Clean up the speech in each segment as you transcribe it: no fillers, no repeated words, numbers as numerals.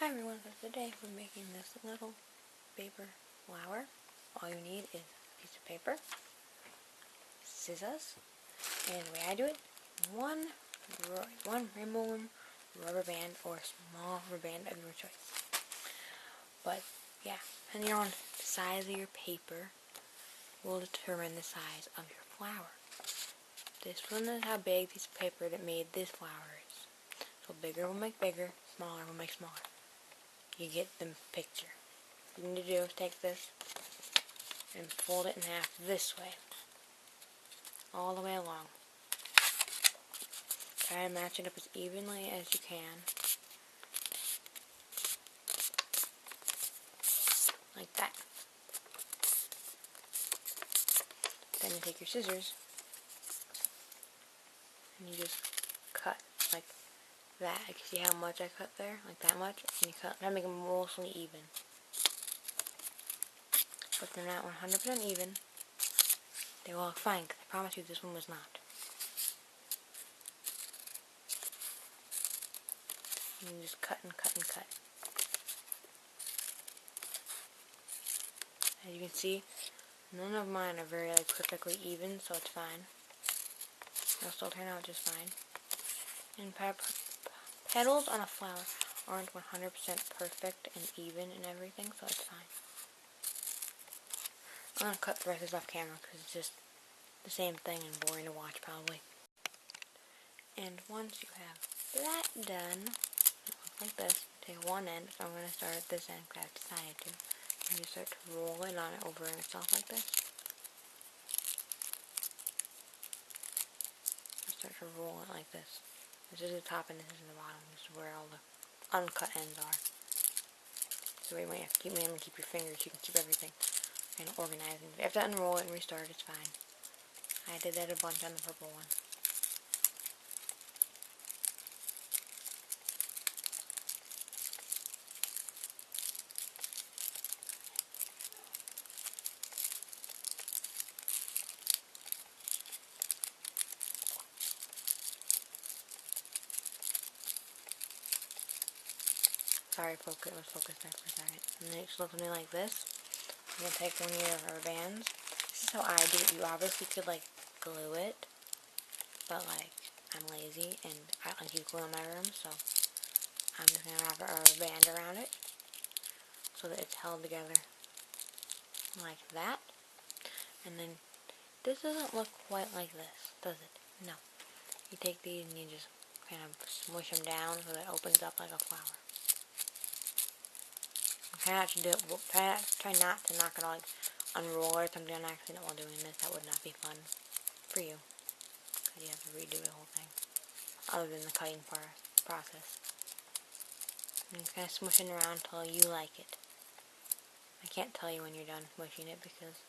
Hi everyone, so today we're making this little paper flower. All you need is a piece of paper, scissors, and the way I do it, one rainbow rubber band or small rubber band of your choice. But yeah, depending on the size of your paper will determine the size of your flower. This one is how big the piece of paper that made this flower is. So bigger will make bigger, smaller will make smaller. You get the picture. What you need to do is take this and fold it in half this way, all the way along. Try to match it up as evenly as you can, like that. Then you take your scissors and you just cut like that. You can see how much I cut there, like that much, and you cut. Try to make them mostly even. But if they're not 100% even, they will look fine, because I promise you this one was not. And you just cut and cut and cut. As you can see, none of mine are very perfectly even, so it's fine. They'll still turn out just fine. And petals on a flower aren't 100% perfect and even and everything, so it's fine. I'm going to cut the rest of this off camera because it's just the same thing and boring to watch probably. And once you have that done, it looks like this. Take one end, so I'm going to start at this end because I've decided to. And you start to roll it on it over itself like this. You start to roll it like this. This is the top and this is the bottom. This is where all the uncut ends are. So you might have to keep your fingers, you can keep everything and organized. If you have to unroll it and restart, it's fine. I did that a bunch on the purple one. Sorry, it was focused there for a second. And then it just looks something like this. I'm going to take one of your rubber bands. This is how I do it. You obviously could, glue it. But, I'm lazy and I don't like to use glue in my room. So, I'm just going to wrap a rubber band around it. So that it's held together. Like that. And then, this doesn't look quite like this, does it? No. You take these and you just kind of smush them down so that it opens up like a flower. Try not to do it. Try not to knock it all, unroll or something on accident while doing this. That would not be fun for you, because you have to redo the whole thing. Other than the cutting process. And just kind of smushing around until you like it. I can't tell you when you're done smushing it because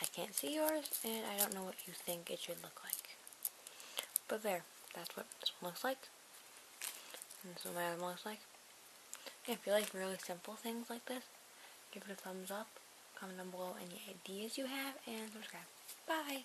I can't see yours and I don't know what you think it should look like. But there, that's what this one looks like. And this is what my other one looks like. If you like really simple things like this, give it a thumbs up, comment down below any ideas you have, and subscribe. Bye!